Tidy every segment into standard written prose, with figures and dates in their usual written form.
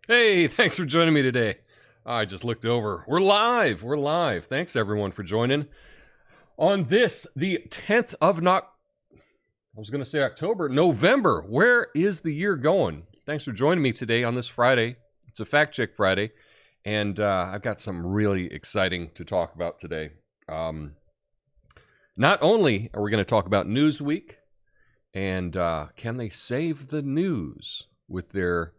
Hey, thanks for joining me today. I just looked over. We're live. We're live. Thanks everyone for joining on this, the 10th of November. Where is the year going? Thanks for joining me today on this Friday. It's a Fact Check Friday, and I've got something really exciting to talk about today. Not only are we going to talk about Newsweek and can they save the news with their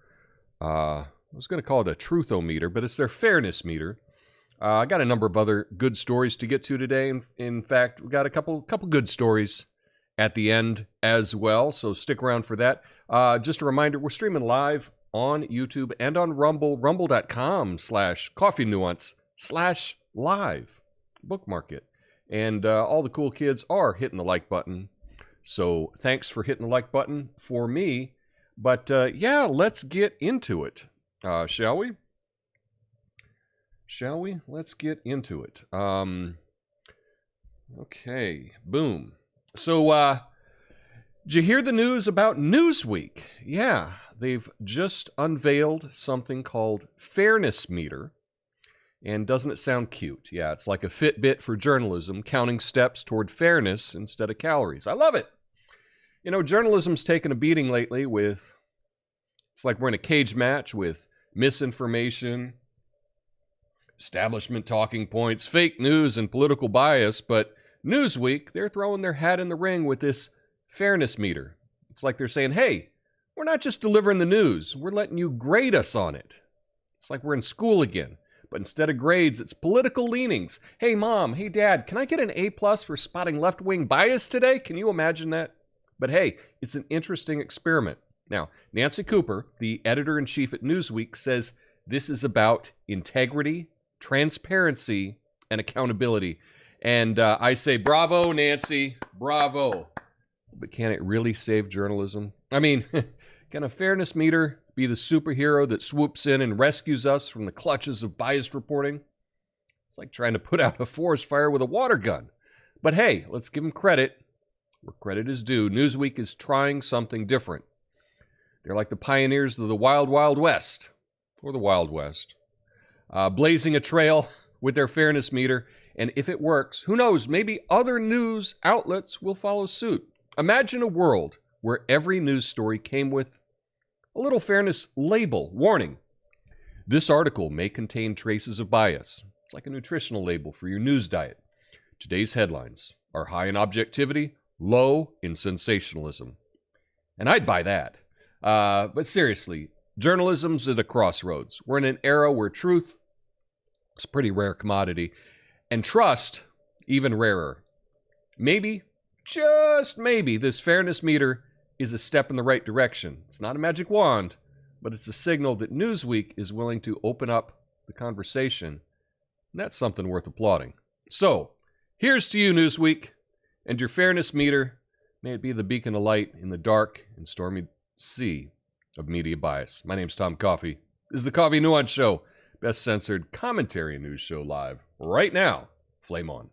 I was going to call it a truthometer, but it's their fairness meter. I got a number of other good stories to get to today. In fact, we got a couple good stories at the end as well, so stick around for that. Just a reminder, we're streaming live on YouTube and on Rumble, rumble.com/coffeenuance/live. Bookmark it. And all the cool kids are hitting the like button. So thanks for hitting the like button for me. But yeah, let's get into it. Shall we? Shall we? Let's get into it. Okay, boom. So, did you hear the news about Newsweek? Yeah, they've just unveiled something called Fairness Meter. And doesn't it sound cute? Yeah, it's like a Fitbit for journalism, counting steps toward fairness instead of calories. I love it. You know, journalism's taken a beating lately with, it's like we're in a cage match with misinformation, establishment talking points, fake news, and political bias. But Newsweek, they're throwing their hat in the ring with this fairness meter. It's like they're saying, hey, we're not just delivering the news, we're letting you grade us on it. It's like we're in school again. But instead of grades, it's political leanings. Hey, Mom, hey, Dad, can I get an A+ for spotting left-wing bias today? Can you imagine that? But hey, it's an interesting experiment. Now, Nancy Cooper, the editor-in-chief at Newsweek, says this is about integrity, transparency, and accountability. And I say, bravo, Nancy, bravo. But can it really save journalism? I mean, can a fairness meter be the superhero that swoops in and rescues us from the clutches of biased reporting? It's like trying to put out a forest fire with a water gun. But hey, let's give them credit where credit is due. Newsweek is trying something different. They're like the pioneers of the Wild Wild West, or the Wild West, blazing a trail with their fairness meter. And if it works, who knows, maybe other news outlets will follow suit. Imagine a world where every news story came with a little fairness label. Warning, this article may contain traces of bias. It's like a nutritional label for your news diet. Today's headlines are high in objectivity, low in sensationalism. And I'd buy that. But seriously, journalism's at a crossroads. We're in an era where truth is a pretty rare commodity, and trust even rarer. Maybe, just maybe, this fairness meter is a step in the right direction. It's not a magic wand, but it's a signal that Newsweek is willing to open up the conversation, and that's something worth applauding. So, here's to you, Newsweek, and your fairness meter. May it be the beacon of light in the dark and stormy sea of media bias. My name's Tom Coffee. This is the Coffee Nuance Show, best censored commentary news show live right now. Flame on.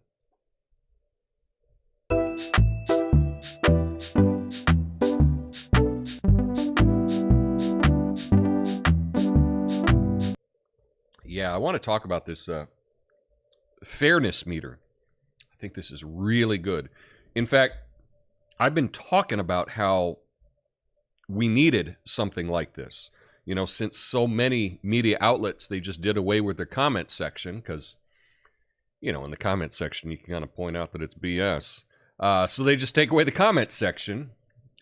Yeah, I want to talk about this fairness meter. I think this is really good. In fact, I've been talking about how we needed something like this. You know, since so many media outlets, they just did away with their comment section because, you know, in the comment section, you can kind of point out that it's BS. So they just take away the comment section,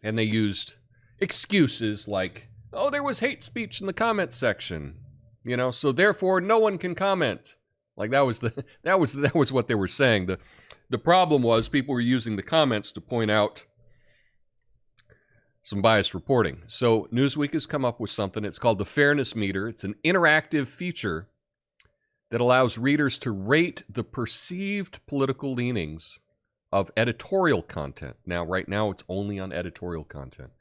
and they used excuses like, oh, there was hate speech in the comment section, you know, so therefore no one can comment. Like that was what they were saying. The problem was people were using the comments to point out some biased reporting. So Newsweek has come up with something. It's called the Fairness Meter. It's an interactive feature that allows readers to rate the perceived political leanings of editorial content. Now, right now, it's only on editorial content.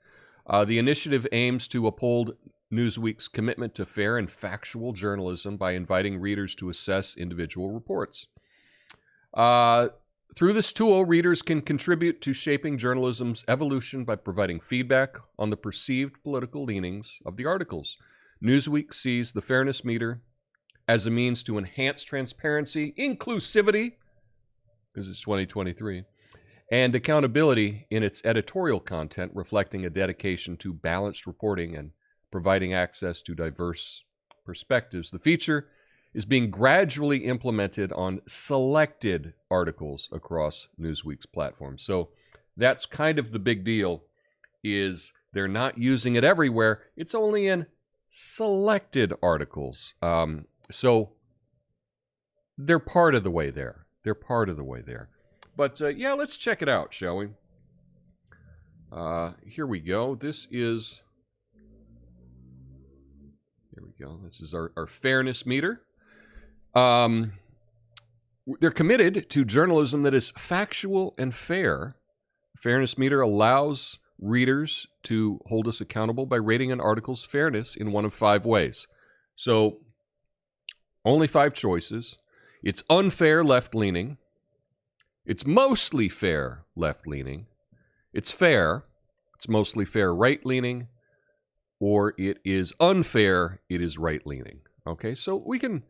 The initiative aims to uphold Newsweek's commitment to fair and factual journalism by inviting readers to assess individual reports. Through this tool, readers can contribute to shaping journalism's evolution by providing feedback on the perceived political leanings of the articles. Newsweek sees the fairness meter as a means to enhance transparency, inclusivity, because it's 2023, and accountability in its editorial content, reflecting a dedication to balanced reporting and providing access to diverse perspectives. The feature is being gradually implemented on selected articles across Newsweek's platform. So that's kind of the big deal, is they're not using it everywhere. It's only in selected articles. So they're part of the way there. They're part of the way there. But yeah, let's check it out, shall we? Here we go. This is... Here we go. This is our fairness meter. They're committed to journalism that is factual and fair. Fairness meter allows readers to hold us accountable by rating an article's fairness in one of 5 ways. So, only 5 choices. It's unfair, left-leaning. It's mostly fair, left-leaning. It's fair. It's mostly fair, right-leaning. Or it is unfair, it is right-leaning. Okay, so we can...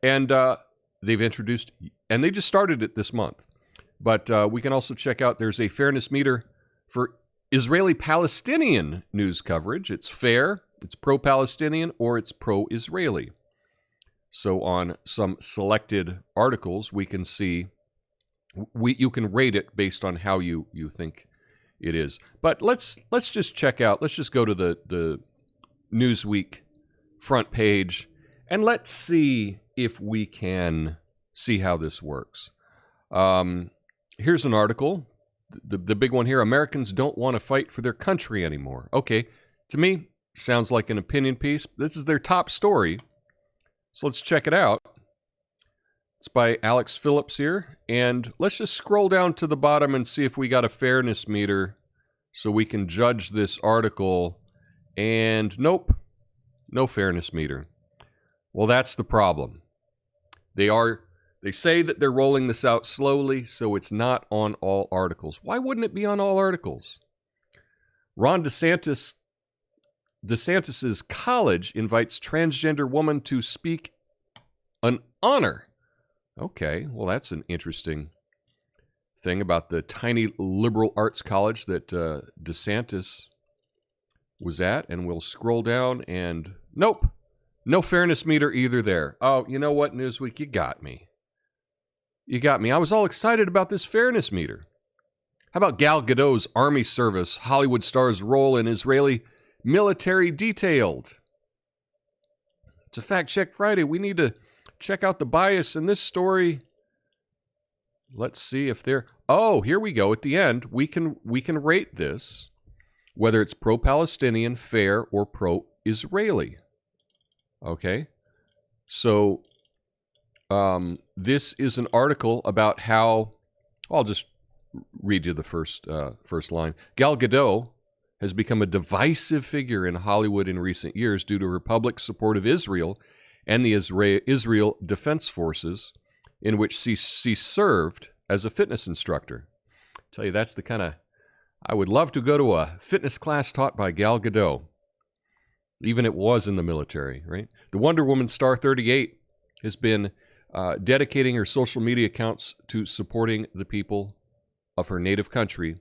And they've introduced... And they just started it this month. But we can also check out, there's a fairness meter for Israeli-Palestinian news coverage. It's fair, it's pro-Palestinian, or it's pro-Israeli. So on some selected articles, we can see... you can rate it based on how you think it is. But let's just check out, let's just go to the Newsweek front page, and let's see if we can see how this works. Here's an article, the big one here, Americans don't want to fight for their country anymore. Okay, to me, sounds like an opinion piece. This is their top story, so let's check it out. It's by Alex Phillips here, and let's just scroll down to the bottom and see if we got a fairness meter so we can judge this article. And nope, no fairness meter. Well, that's the problem. They say that they're rolling this out slowly, so it's not on all articles. Why wouldn't it be on all articles? Ron DeSantis's college invites transgender woman to speak an honor. Okay, well, that's an interesting thing about the tiny liberal arts college that DeSantis was at. And we'll scroll down and nope, no fairness meter either there. Oh, you know what, Newsweek, you got me. You got me. I was all excited about this fairness meter. How about Gal Gadot's army service, Hollywood star's role in Israeli military detailed? It's a Fact Check Friday. We need to check out the bias in this story. Let's see if they're... Oh, here we go. At the end, we can rate this, whether it's pro-Palestinian, fair, or pro-Israeli. Okay? So, this is an article about how... I'll just read you the first line. Gal Gadot has become a divisive figure in Hollywood in recent years due to her public support of Israel and the Israel Defense Forces, in which she served as a fitness instructor. I tell you, that's the kind of... I would love to go to a fitness class taught by Gal Gadot. Even it was in the military, right? The Wonder Woman star 38 has been dedicating her social media accounts to supporting the people of her native country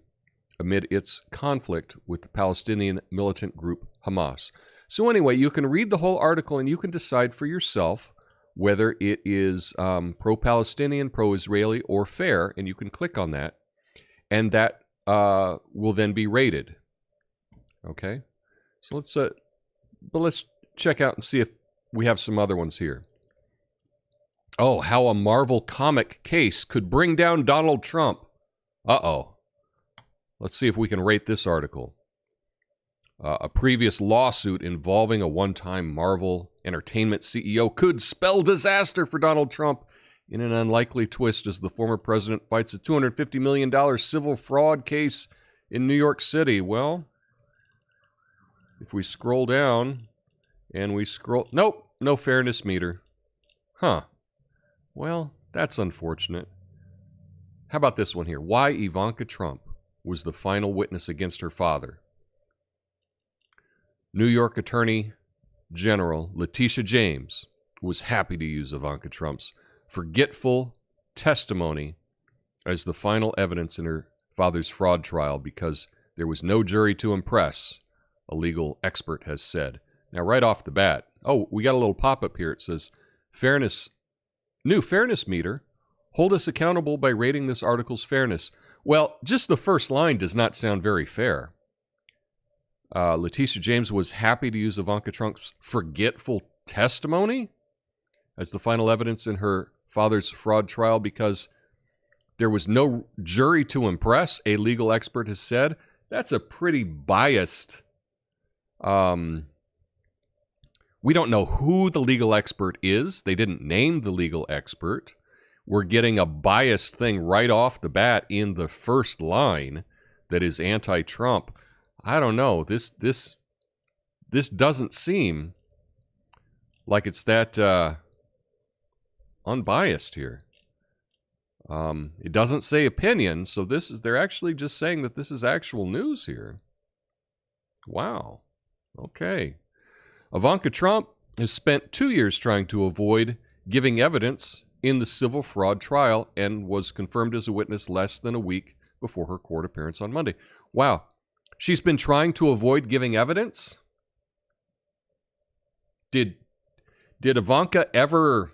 amid its conflict with the Palestinian militant group Hamas. So anyway, you can read the whole article and you can decide for yourself whether it is pro-Palestinian, pro-Israeli, or fair, and you can click on that, and that will then be rated. Okay? So let's check out and see if we have some other ones here. Oh, how a Marvel comic case could bring down Donald Trump. Uh-oh. Let's see if we can rate this article. A previous lawsuit involving a one-time Marvel Entertainment CEO could spell disaster for Donald Trump in an unlikely twist as the former president fights a $250 million civil fraud case in New York City. Well, if we scroll down, And we scroll. Nope, no fairness meter. Huh. Well, that's unfortunate. How about this one here? Why Ivanka Trump was the final witness against her father. New York Attorney General Letitia James was happy to use Ivanka Trump's forgetful testimony as the final evidence in her father's fraud trial because there was no jury to impress, a legal expert has said. Now, right off the bat, we got a little pop-up here. It says, new fairness meter. Hold us accountable by rating this article's fairness. Well, just the first line does not sound very fair. Letitia James was happy to use Ivanka Trump's forgetful testimony as the final evidence in her father's fraud trial because there was no jury to impress, a legal expert has said. That's a pretty biased. We don't know who the legal expert is. They didn't name the legal expert. We're getting a biased thing right off the bat in the first line that is anti-Trump. I don't know. This doesn't seem like it's that unbiased here. It doesn't say opinion, so they're actually just saying that this is actual news here. Wow. Okay. Ivanka Trump has spent 2 years trying to avoid giving evidence in the civil fraud trial and was confirmed as a witness less than a week before her court appearance on Monday. Wow. She's been trying to avoid giving evidence? Did Ivanka ever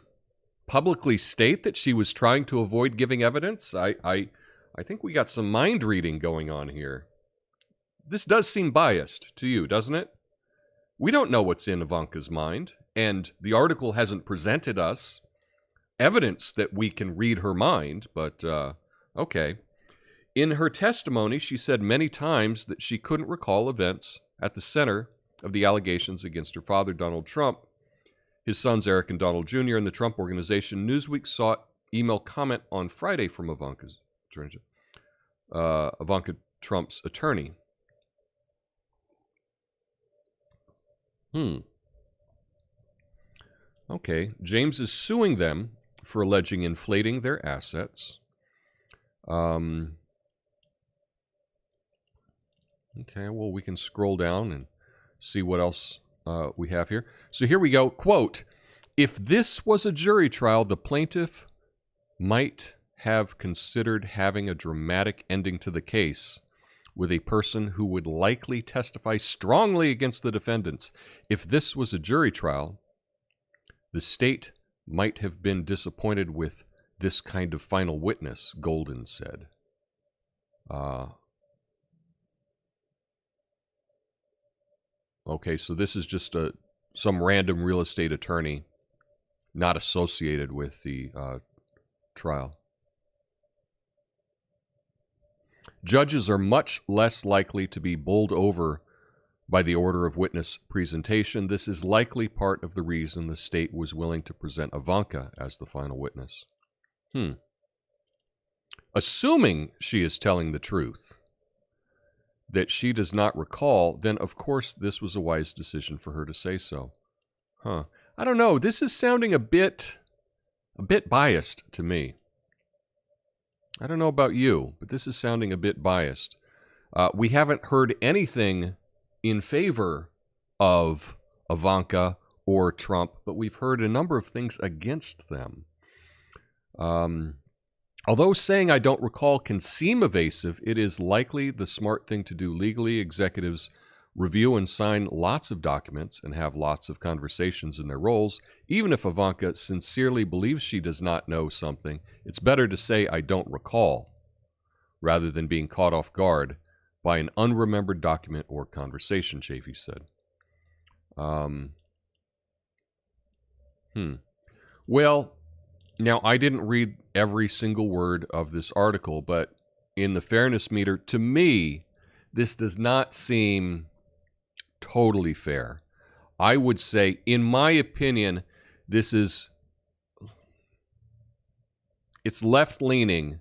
publicly state that she was trying to avoid giving evidence? I think we got some mind reading going on here. This does seem biased to you, doesn't it? We don't know what's in Ivanka's mind, and the article hasn't presented us evidence that we can read her mind, but okay. In her testimony, she said many times that she couldn't recall events at the center of the allegations against her father, Donald Trump, his sons, Eric and Donald Jr., and the Trump Organization. Newsweek sought email comment on Friday from Ivanka Trump's attorney. Okay, James is suing them for alleging inflating their assets. Okay, well, we can scroll down and see what else we have here. So here we go. Quote, if this was a jury trial, the plaintiff might have considered having a dramatic ending to the case with a person who would likely testify strongly against the defendants. If this was a jury trial, the state might have been disappointed with this kind of final witness, Golden said. Okay, so this is just some random real estate attorney not associated with the trial. Judges are much less likely to be bowled over by the order of witness presentation. This is likely part of the reason the state was willing to present Ivanka as the final witness. Assuming she is telling the truth, that she does not recall, then of course this was a wise decision for her to say so. I don't know. This is sounding a bit biased to me. I don't know about you, but this is sounding a bit biased. We haven't heard anything in favor of Ivanka or Trump, but we've heard a number of things against them. Although saying I don't recall can seem evasive, it is likely the smart thing to do legally. Executives review and sign lots of documents and have lots of conversations in their roles. Even if Ivanka sincerely believes she does not know something, it's better to say I don't recall rather than being caught off guard by an unremembered document or conversation, Chafee said. Well, now I didn't read every single word of this article, but in the fairness meter, to me, this does not seem totally fair. I would say, in my opinion, it's left-leaning.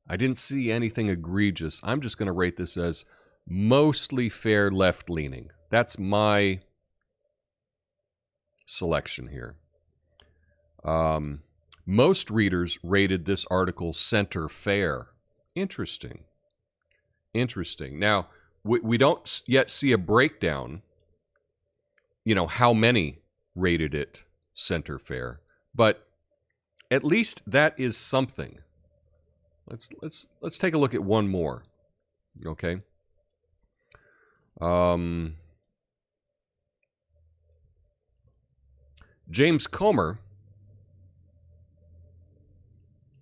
I didn't see anything egregious. I'm just going to rate this as mostly fair left-leaning. That's my selection here. Most readers rated this article center fair. Interesting. Interesting. Now, we don't yet see a breakdown, how many rated it center fair, but at least that is something. Let's take a look at one more. Okay. James Comer.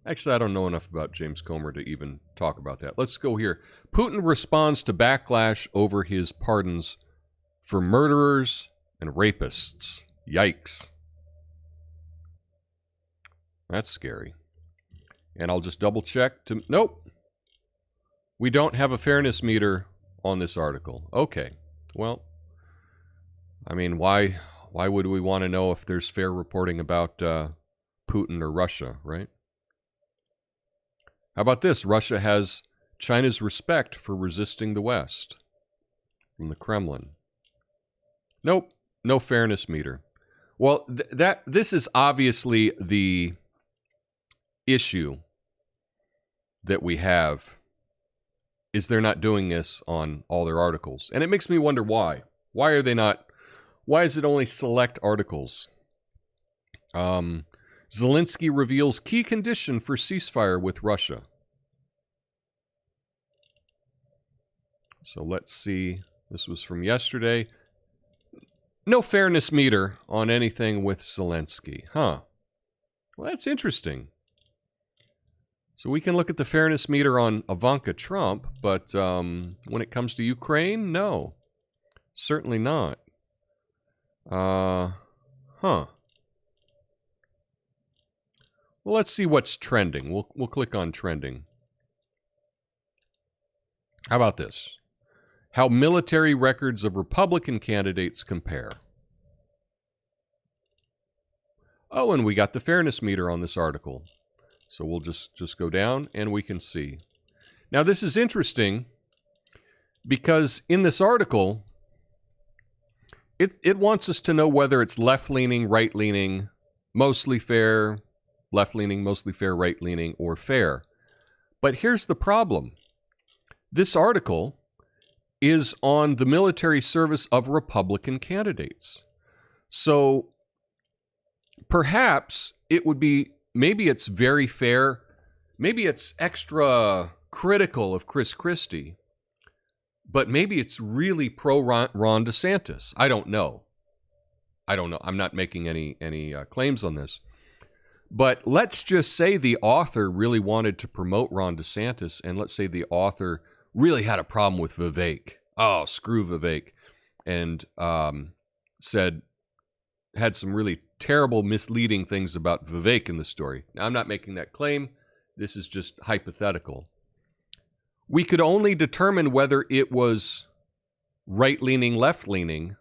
Actually, I don't know enough about James Comer to even talk about that. Let's go here. Putin responds to backlash over his pardons for murderers and rapists. Yikes. That's scary. And I'll just double check to... Nope. We don't have a fairness meter on this article. Okay. Well, I mean, why would we want to know if there's fair reporting about Putin or Russia, right? How about this? Russia has China's respect for resisting the West from the Kremlin. Nope. No fairness meter. Well, this is obviously the issue that we have, is they're not doing this on all their articles. And it makes me wonder why. Why are they not? Why is it only select articles? Zelensky reveals key condition for ceasefire with Russia. So let's see. This was from yesterday. No fairness meter on anything with Zelensky. Huh. Well, that's interesting. So we can look at the fairness meter on Ivanka Trump, but when it comes to Ukraine, no. Certainly not. Huh. Well, let's see what's trending. We'll click on trending. How about this? How military records of Republican candidates compare. Oh, and we got the fairness meter on this article. So we'll just go down and we can see. Now this is interesting because in this article, it wants us to know whether it's left-leaning, right-leaning, mostly fair, left-leaning, mostly fair, right-leaning, or fair. But here's the problem. This article is on the military service of Republican candidates. So perhaps it would be, maybe it's very fair, maybe it's extra critical of Chris Christie, but maybe it's really pro-Ron DeSantis. I don't know. I'm not making any claims on this. But let's just say the author really wanted to promote Ron DeSantis, and let's say the author really had a problem with Vivek. Oh, screw Vivek. And had some really terrible, misleading things about Vivek in the story. Now, I'm not making that claim. This is just hypothetical. We could only determine whether it was right-leaning, left-leaning.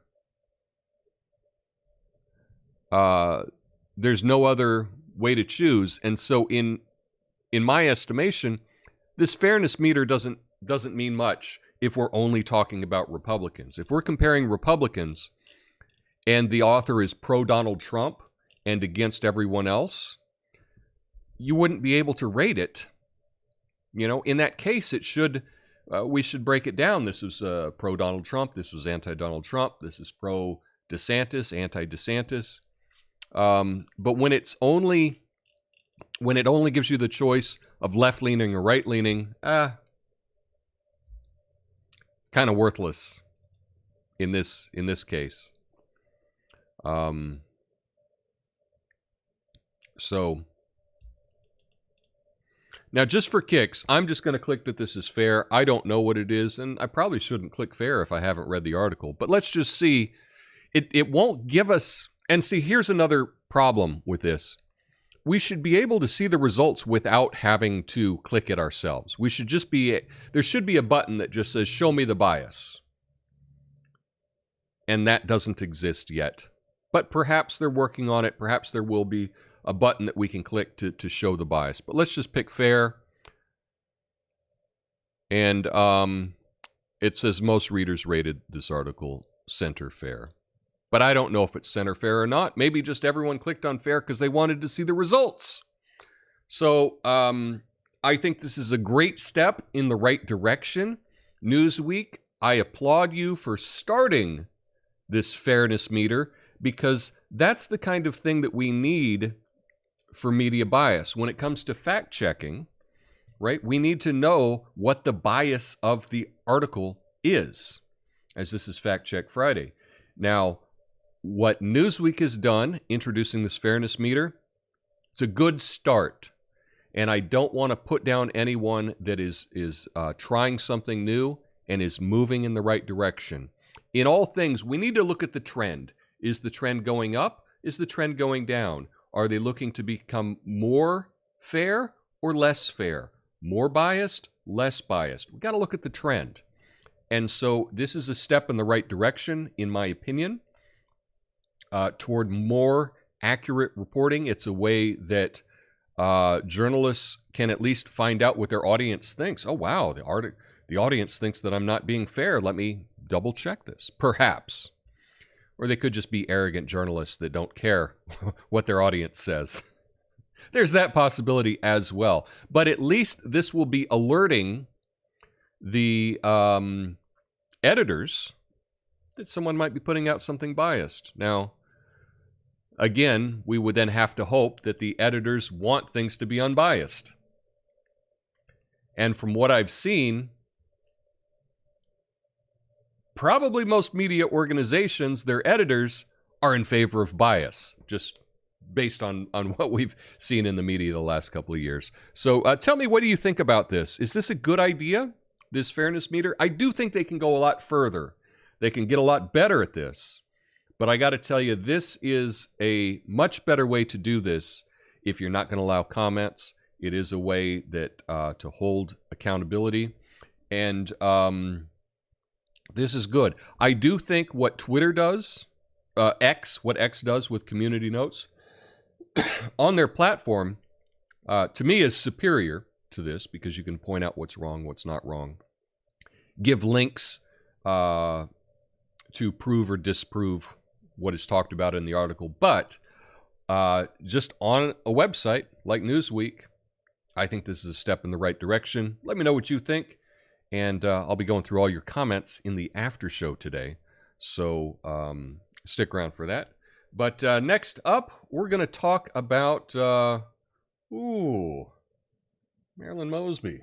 There's no other way to choose. And so in my estimation, this fairness meter doesn't mean much if we're only talking about Republicans. If we're comparing Republicans and the author is pro-Donald Trump and against everyone else, you wouldn't be able to rate it. In that case, we should break it down. This was pro-Donald Trump. This was anti-Donald Trump. This is pro-DeSantis, anti-DeSantis. But when it only gives you the choice of left-leaning or right-leaning, kind of worthless in this case. So now, just for kicks, I'm just going to click that this is fair. I don't know what it is, and I probably shouldn't click fair if I haven't read the article. But let's just see. It won't give us... And see, here's another problem with this. We should be able to see the results without having to click it ourselves. We should just be... There should be a button that just says, show me the bias. And that doesn't exist yet. But perhaps they're working on it. Perhaps there will be a button that we can click to show the bias. But let's just pick fair. And it says most readers rated this article center fair. But I don't know if it's center fair or not. Maybe just everyone clicked on fair because they wanted to see the results. So I think this is a great step in the right direction. Newsweek, I applaud you for starting this fairness meter, because that's the kind of thing that we need for media bias. When it comes to fact checking, right, we need to know what the bias of the article is, as this is Fact Check Friday. Now, what Newsweek has done, introducing this fairness meter, it's a good start. And I don't want to put down anyone that is trying something new and is moving in the right direction. In all things, we need to look at the trend. Is the trend going up? Is the trend going down? Are they looking to become more fair or less fair? More biased, less biased? We've got to look at the trend. And so this is a step in the right direction, in my opinion, toward more accurate reporting. It's a way that journalists can at least find out what their audience thinks. Oh, wow, the audience thinks that I'm not being fair. Let me double check this, perhaps. Or they could just be arrogant journalists that don't care what their audience says. There's that possibility as well. But at least this will be alerting the editors that someone might be putting out something biased. Now, again, we would then have to hope that the editors want things to be unbiased. And from what I've seen, probably most media organizations, their editors are in favor of bias, just based on what we've seen in the media the last couple of years. So tell me, what do you think about this? Is this a good idea, this fairness meter? I do think they can go a lot further. They can get a lot better at this. But I got to tell you, this is a much better way to do this if you're not going to allow comments. It is a way that to hold accountability. And this is good. I do think what Twitter does, what X does with community notes on their platform, to me is superior to this, because you can point out what's wrong, what's not wrong. Give links to prove or disprove what is talked about in the article. But just on a website like Newsweek, I think this is a step in the right direction. Let me know what you think. And I'll be going through all your comments in the after show today. So stick around for that. But next up, we're going to talk about, Marilyn Mosby.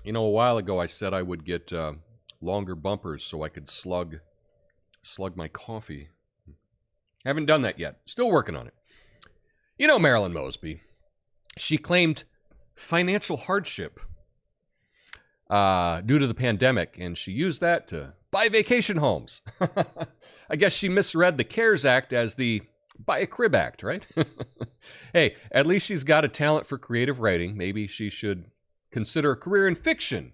You know, a while ago I said I would get longer bumpers so I could slug my coffee. Haven't done that yet. Still working on it. You know Marilyn Mosby. She claimed financial hardship due to the pandemic, and she used that to buy vacation homes. I guess she misread the CARES Act as the Buy a Crib Act, right? Hey, at least she's got a talent for creative writing. Maybe she should consider a career in fiction.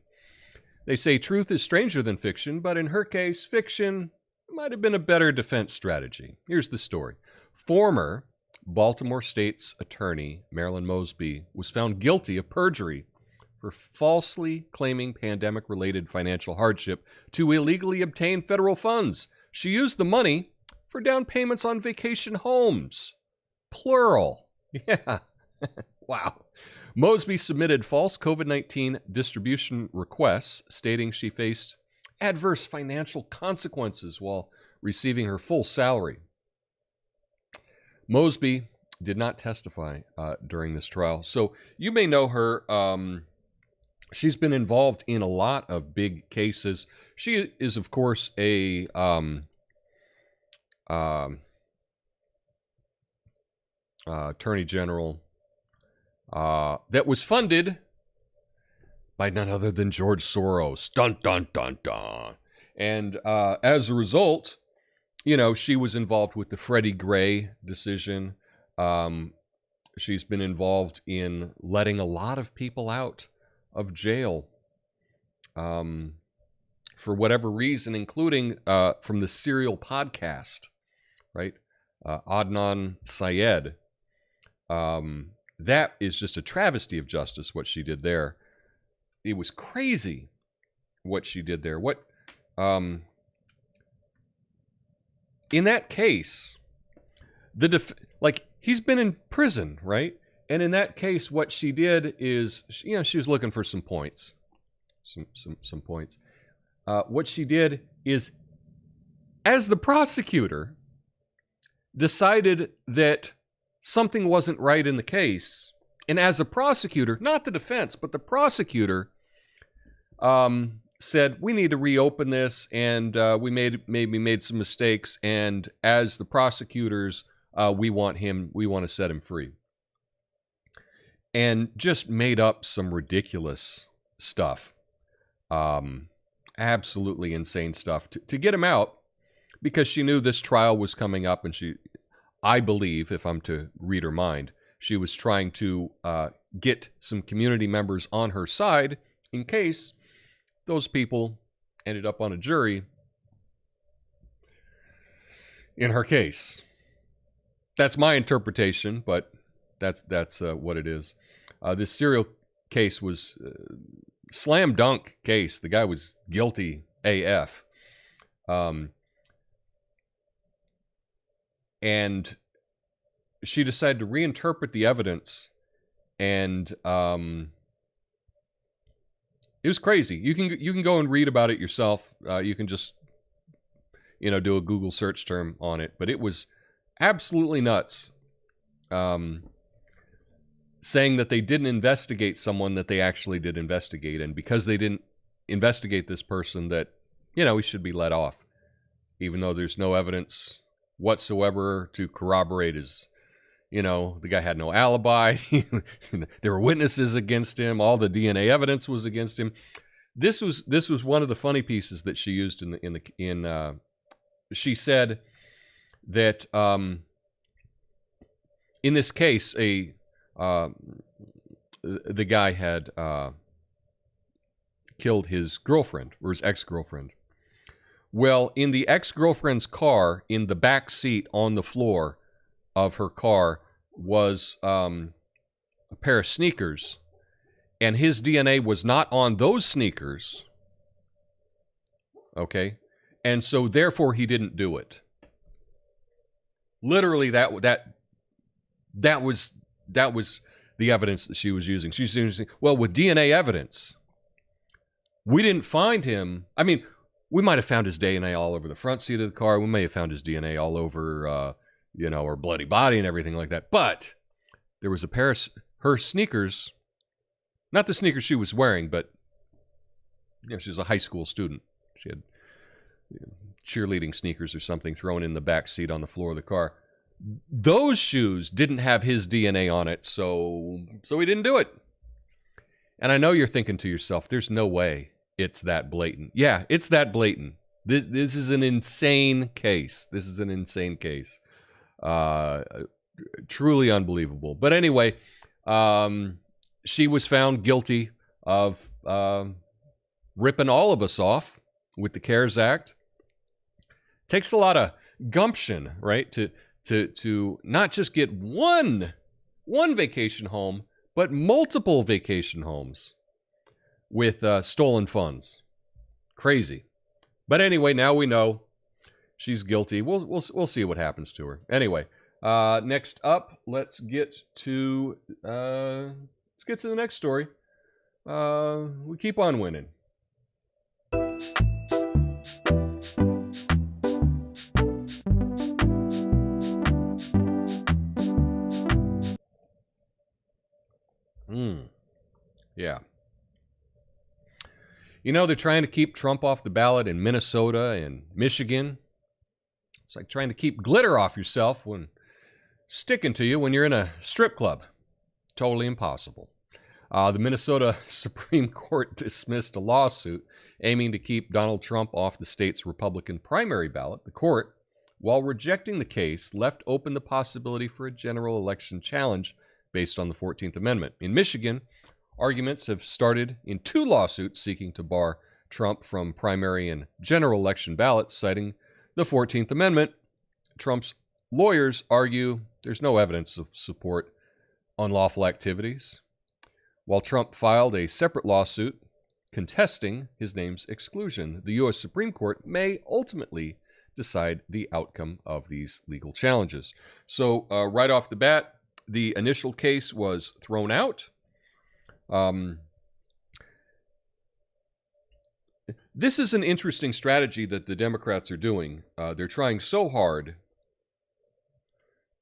They say truth is stranger than fiction, but in her case, fiction might have been a better defense strategy. Here's the story. Former Baltimore State's attorney Marilyn Mosby was found guilty of perjury for falsely claiming pandemic-related financial hardship to illegally obtain federal funds. She used the money for down payments on vacation homes. Plural. Yeah. Wow. Mosby submitted false COVID-19 distribution requests, stating she faced adverse financial consequences while receiving her full salary. Mosby did not testify during this trial. So you may know her. She's been involved in a lot of big cases. She is, of course, a attorney general that was funded by none other than George Soros. Dun, dun, dun, dun. And as a result, you know, she was involved with the Freddie Gray decision. She's been involved in letting a lot of people out of jail for whatever reason, including from the Serial podcast, right? Adnan Syed That is just a travesty of justice, what she did there. It was crazy what she did there. In that case, he's been in prison, right? And in that case, what she did is, she was looking for some points, some points. What she did is, as the prosecutor, decided that something wasn't right in the case, and as a prosecutor, not the defense, but the prosecutor, said, we need to reopen this, and we maybe made some mistakes, and as the prosecutors, we want to set him free. And just made up some ridiculous stuff. Absolutely insane stuff to get him out, because she knew this trial was coming up, and I believe, if I'm to read her mind, she was trying to get some community members on her side in case those people ended up on a jury in her case. That's my interpretation, but that's what it is. This serial case was slam dunk case. The guy was guilty AF. And she decided to reinterpret the evidence, and it was crazy. You can go and read about it yourself. You can just do a Google search term on it, but it was absolutely nuts. Saying that they didn't investigate someone that they actually did investigate, and because they didn't investigate this person, that he should be let off, even though there's no evidence whatsoever to corroborate his. The guy had no alibi. There were witnesses against him. All the DNA evidence was against him. This was one of the funny pieces that she used she said that in this case, the guy had killed his girlfriend, or his ex-girlfriend. Well, in the ex-girlfriend's car, in the back seat on the floor of her car, was a pair of sneakers, and his DNA was not on those sneakers. Okay? And so therefore he didn't do it. Literally that was the evidence that she was using. She's using, well, with DNA evidence, we didn't find him. I mean, we might have found his DNA all over the front seat of the car. We may have found his DNA all over her bloody body and everything like that. But there was a pair of her sneakers, not the sneakers she was wearing, but she was a high school student. She had cheerleading sneakers or something thrown in the back seat on the floor of the car. Those shoes didn't have his DNA on it, so he didn't do it. And I know you're thinking to yourself, there's no way it's that blatant. Yeah, it's that blatant. This is an insane case. This is an insane case. Truly unbelievable. But anyway, she was found guilty of ripping all of us off with the CARES Act. Takes a lot of gumption, right, to not just get one vacation home, but multiple vacation homes with stolen funds. Crazy. But anyway, now we know she's guilty. We'll see what happens to her. Anyway, next up, let's get to the next story. We keep on winning. Yeah. They're trying to keep Trump off the ballot in Minnesota and Michigan. It's like trying to keep glitter off yourself when sticking to you when you're in a strip club. Totally impossible. The Minnesota Supreme Court dismissed a lawsuit aiming to keep Donald Trump off the state's Republican primary ballot. The court, while rejecting the case, left open the possibility for a general election challenge based on the 14th Amendment. In Michigan, arguments have started in 2 lawsuits seeking to bar Trump from primary and general election ballots, citing the 14th Amendment. Trump's lawyers argue there's no evidence of support unlawful activities, while Trump filed a separate lawsuit contesting his name's exclusion. The U.S. Supreme Court may ultimately decide the outcome of these legal challenges. So right off the bat, the initial case was thrown out. This is an interesting strategy that the Democrats are doing. They're trying so hard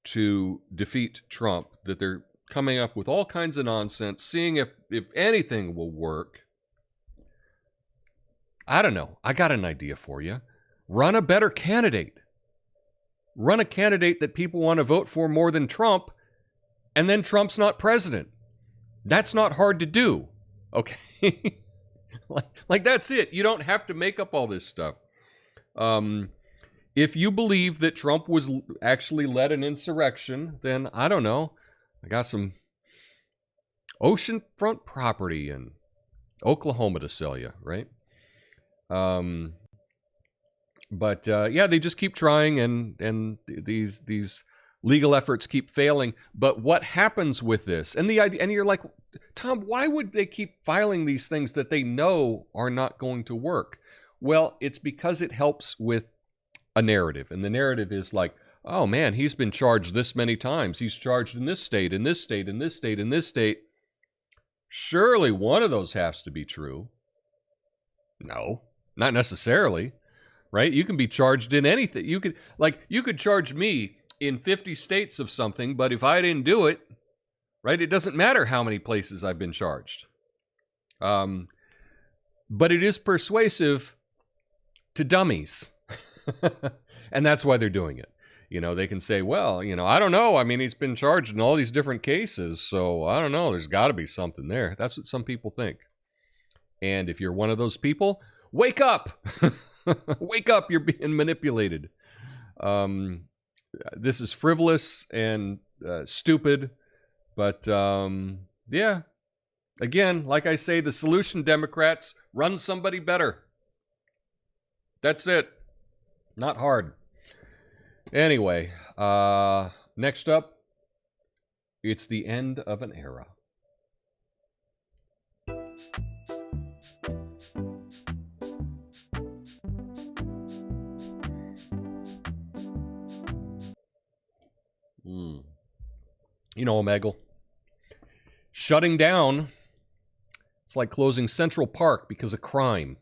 to defeat Trump that they're coming up with all kinds of nonsense, seeing if anything will work. I don't know. I got an idea for you. Run a better candidate. Run a candidate that people want to vote for more than Trump, and then Trump's not president. That's not hard to do. Okay? like that's it. You don't have to make up all this stuff. If you believe that Trump was actually led an insurrection, then I don't know. I got some oceanfront property in Oklahoma to sell you, right? But they just keep trying, and these legal efforts keep failing. But what happens with this? And the idea, and you're like, Tom, why would they keep filing these things that they know are not going to work? Well, it's because it helps with a narrative, and the narrative is like, oh man, he's been charged this many times. He's charged in this state, in this state, in this state, in this state. Surely one of those has to be true. No, not necessarily, right? You can be charged in anything. You could charge me in 50 states of something, but if I didn't do it, right, it doesn't matter how many places I've been charged. But it is persuasive to dummies. And that's why they're doing it. You know, they can say, well, you know, I don't know. I mean, he's been charged in all these different cases, so I don't know. There's got to be something there. That's what some people think. And if you're one of those people, wake up. Wake up. You're being manipulated. This is frivolous and stupid. But, yeah. Again, like I say, the solution, Democrats, run somebody better. That's it. Not hard. Anyway, next up, it's the end of an era. You know, Omegle. Shutting down, it's like closing Central Park because of crime.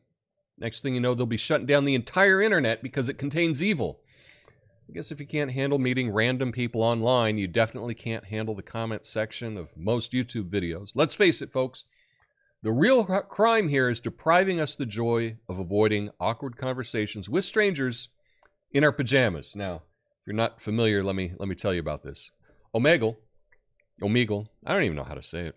Next thing you know, they'll be shutting down the entire internet because it contains evil. I guess if you can't handle meeting random people online, you definitely can't handle the comment section of most YouTube videos. Let's face it, folks. The real crime here is depriving us the joy of avoiding awkward conversations with strangers in our pajamas. Now, if you're not familiar, let me tell you about this. Omegle, I don't even know how to say it.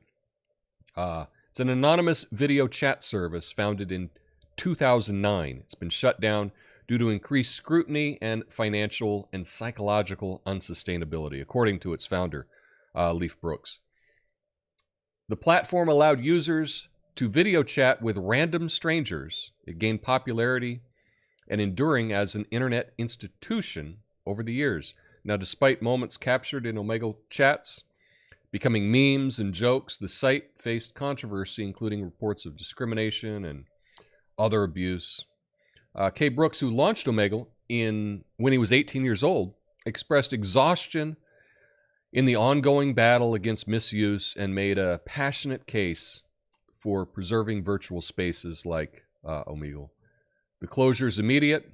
It's an anonymous video chat service founded in 2009. It's been shut down due to increased scrutiny and financial and psychological unsustainability, according to its founder, Leif Brooks. The platform allowed users to video chat with random strangers. It gained popularity and enduring as an internet institution over the years. Now, despite moments captured in Omegle chats becoming memes and jokes, the site faced controversy, including reports of discrimination and other abuse. Kay Brooks, who launched Omegle when he was 18 years old, expressed exhaustion in the ongoing battle against misuse and made a passionate case for preserving virtual spaces like Omegle. The closure is immediate,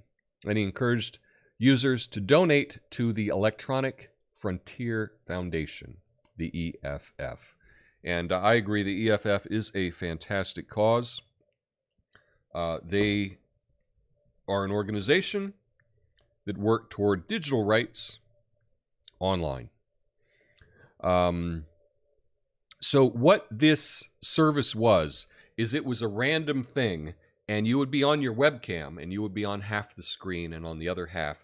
and he encouraged users to donate to the Electronic Frontier Foundation, the EFF. And I agree, the EFF is a fantastic cause. They are an organization that work toward digital rights online. So what this service was, is it was a random thing, and you would be on your webcam, and you would be on half the screen, and on the other half,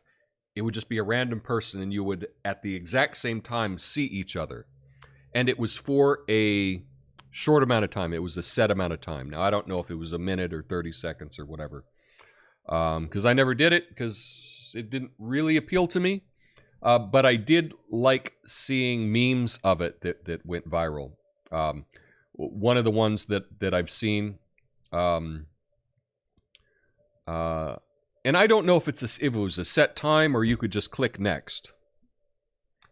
it would just be a random person, and you would, at the exact same time, see each other. And it was for a short amount of time. It was a set amount of time. Now, I don't know if it was a minute or 30 seconds or whatever, because I never did it, because it didn't really appeal to me. But I did like seeing memes of it that went viral. One of the ones that I've seen, and I don't know if if it was a set time or you could just click next.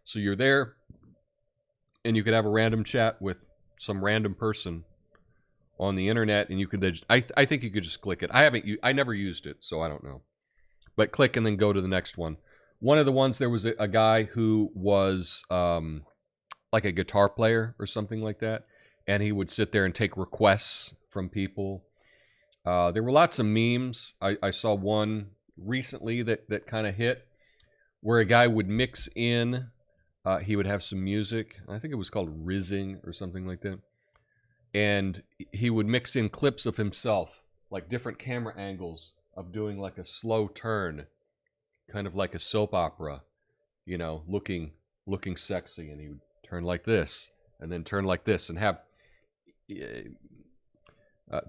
So you're there, and you could have a random chat with some random person on the internet, and you could. I think you could just click it. I never used it, so I don't know. But click and then go to the next one. One of the ones, there was a guy who was like a guitar player or something like that, and he would sit there and take requests from people. There were lots of memes. I saw one recently that kind of hit, where a guy would mix in. He would have some music. I think it was called rizzing or something like that. And he would mix in clips of himself, like different camera angles of doing like a slow turn, kind of like a soap opera, looking sexy. And he would turn like this and then turn like this and have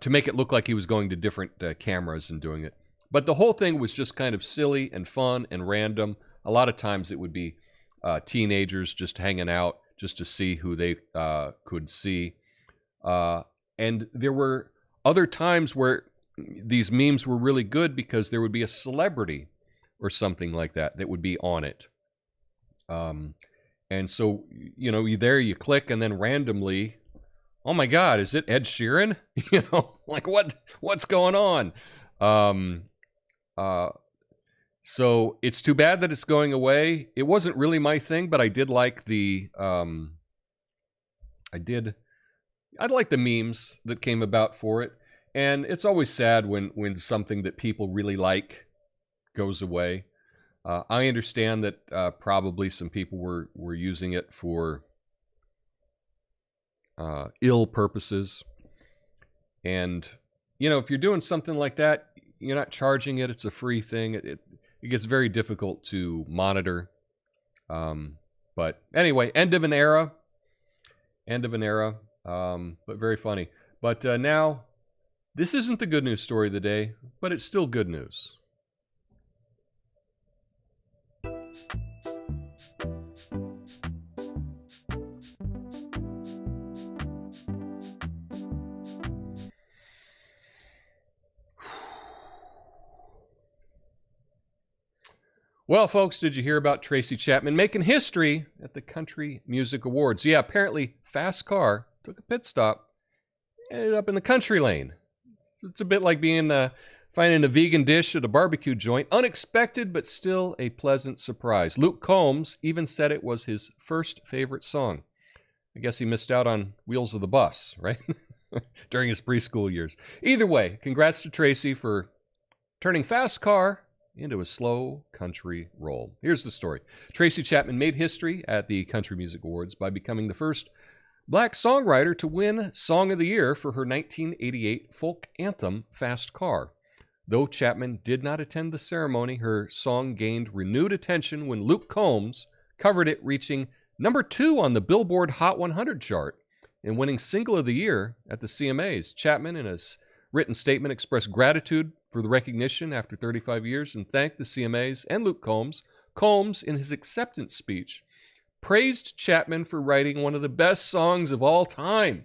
to make it look like he was going to different cameras and doing it. But the whole thing was just kind of silly and fun and random. A lot of times it would be teenagers just hanging out just to see who they could see. And there were other times where these memes were really good because there would be a celebrity or something like that would be on it. And so, you click and then randomly, oh my God, is it Ed Sheeran? Like what's going on? So it's too bad that it's going away. It wasn't really my thing, but I did like I'd like the memes that came about for it. And it's always sad when something that people really like goes away. I understand that probably some people were using it for ill purposes. And, if you're doing something like that, you're not charging it. It's a free thing. It gets very difficult to monitor. But anyway, end of an era. But very funny. But now, this isn't the good news story of the day, but it's still good news. Well, folks, did you hear about Tracy Chapman making history at the Country Music Awards? Yeah, apparently Fast Car took a pit stop, ended up in the country lane. It's a bit like finding a vegan dish at a barbecue joint. Unexpected, but still a pleasant surprise. Luke Combs even said it was his first favorite song. I guess he missed out on Wheels of the Bus, right? During his preschool years. Either way, congrats to Tracy for turning Fast Car into a slow country roll. Here's the story. Tracy Chapman made history at the Country Music Awards by becoming the first Black songwriter to win Song of the Year for her 1988 folk anthem, Fast Car. Though Chapman did not attend the ceremony, her song gained renewed attention when Luke Combs covered it, reaching number 2 on the Billboard Hot 100 chart and winning Single of the Year at the CMAs. Chapman, in a written statement, expressed gratitude for the recognition after 35 years and thanked the CMAs and Luke Combs. Combs, in his acceptance speech, praised Chapman for writing one of the best songs of all time.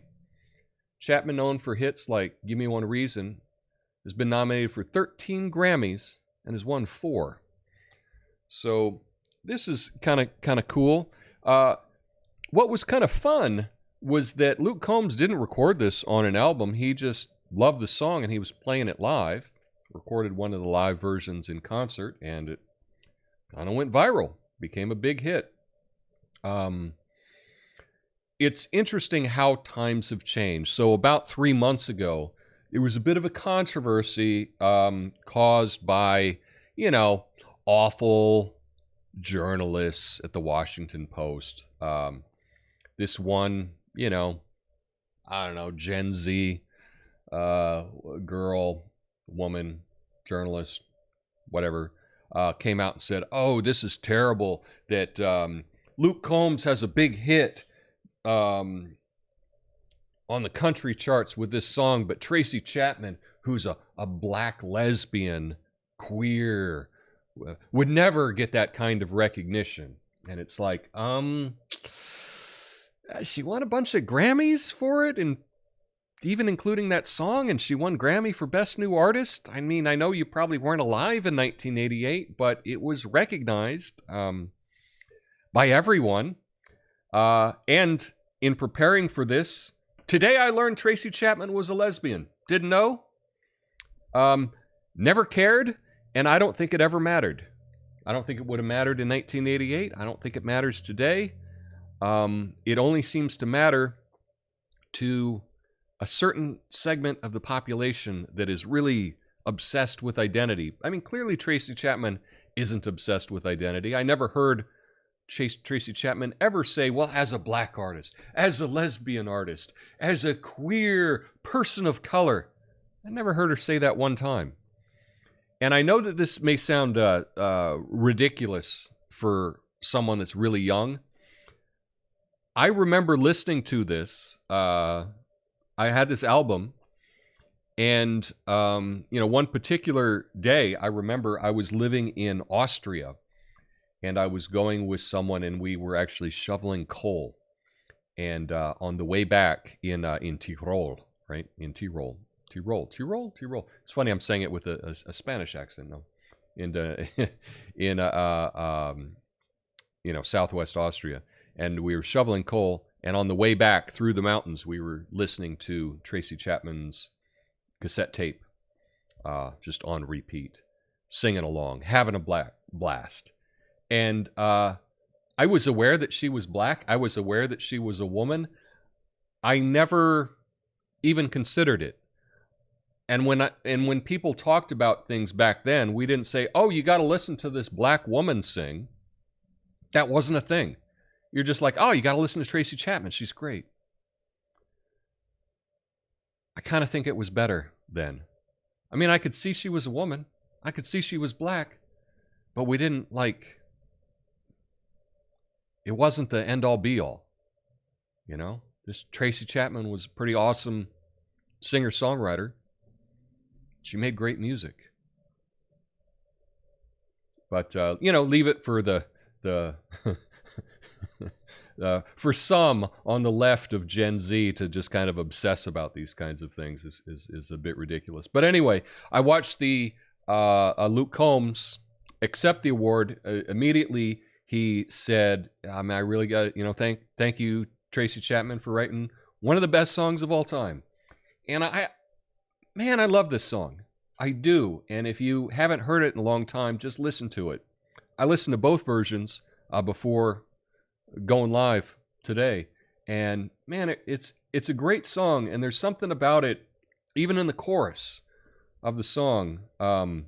Chapman, known for hits like Give Me One Reason, has been nominated for 13 Grammys and has won 4. So this is kind of cool. What was kind of fun was that Luke Combs didn't record this on an album. He just loved the song and he was playing it live. Recorded one of the live versions in concert, and it kind of went viral. Became a big hit. It's interesting how times have changed. So about 3 months ago, there was a bit of a controversy caused by, awful journalists at the Washington Post. This one, Gen Z woman, journalist, whatever, came out and said, oh, this is terrible that Luke Combs has a big hit on the country charts with this song, but Tracy Chapman, who's a black lesbian, queer, would never get that kind of recognition. And it's like, she won a bunch of Grammys for it, and even including that song, and she won Grammy for Best New Artist. I mean, I know you probably weren't alive in 1988, but it was recognized by everyone. And in preparing for this, today I learned Tracy Chapman was a lesbian. Didn't know. Never cared, and I don't think it ever mattered. I don't think it would have mattered in 1988. I don't think it matters today. It only seems to matter to a certain segment of the population that is really obsessed with identity. I mean, clearly Tracy Chapman isn't obsessed with identity. I never heard Tracy Chapman ever say, well, as a black artist, as a lesbian artist, as a queer person of color. I never heard her say that one time. And I know that this may sound ridiculous for someone that's really young. I remember listening to this. I had this album, and one particular day, I remember I was living in Austria, and I was going with someone, and we were actually shoveling coal. And on the way back in Tyrol, right? In Tyrol. It's funny, I'm saying it with a Spanish accent, though. In Southwest Austria, and we were shoveling coal. And on the way back through the mountains, we were listening to Tracy Chapman's cassette tape, just on repeat, singing along, having a blast. And I was aware that she was black. I was aware that she was a woman. I never even considered it. And when people talked about things back then, we didn't say, "Oh, you got to listen to this black woman sing." That wasn't a thing. You're just like, "Oh, you got to listen to Tracy Chapman. She's great." I kind of think it was better then. I mean, I could see she was a woman. I could see she was black. But we didn't it wasn't the end-all be-all. This Tracy Chapman was a pretty awesome singer-songwriter. She made great music. But, leave it for the for some on the left of Gen Z to just kind of obsess about these kinds of things is a bit ridiculous. But anyway, I watched the Luke Combs accept the award. Immediately, he said, I really got, thank you, Tracy Chapman, for writing one of the best songs of all time. And I love this song. I do. And if you haven't heard it in a long time, just listen to it. I listened to both versions before going live today. And man, it's a great song. And there's something about it, even in the chorus of the song. Now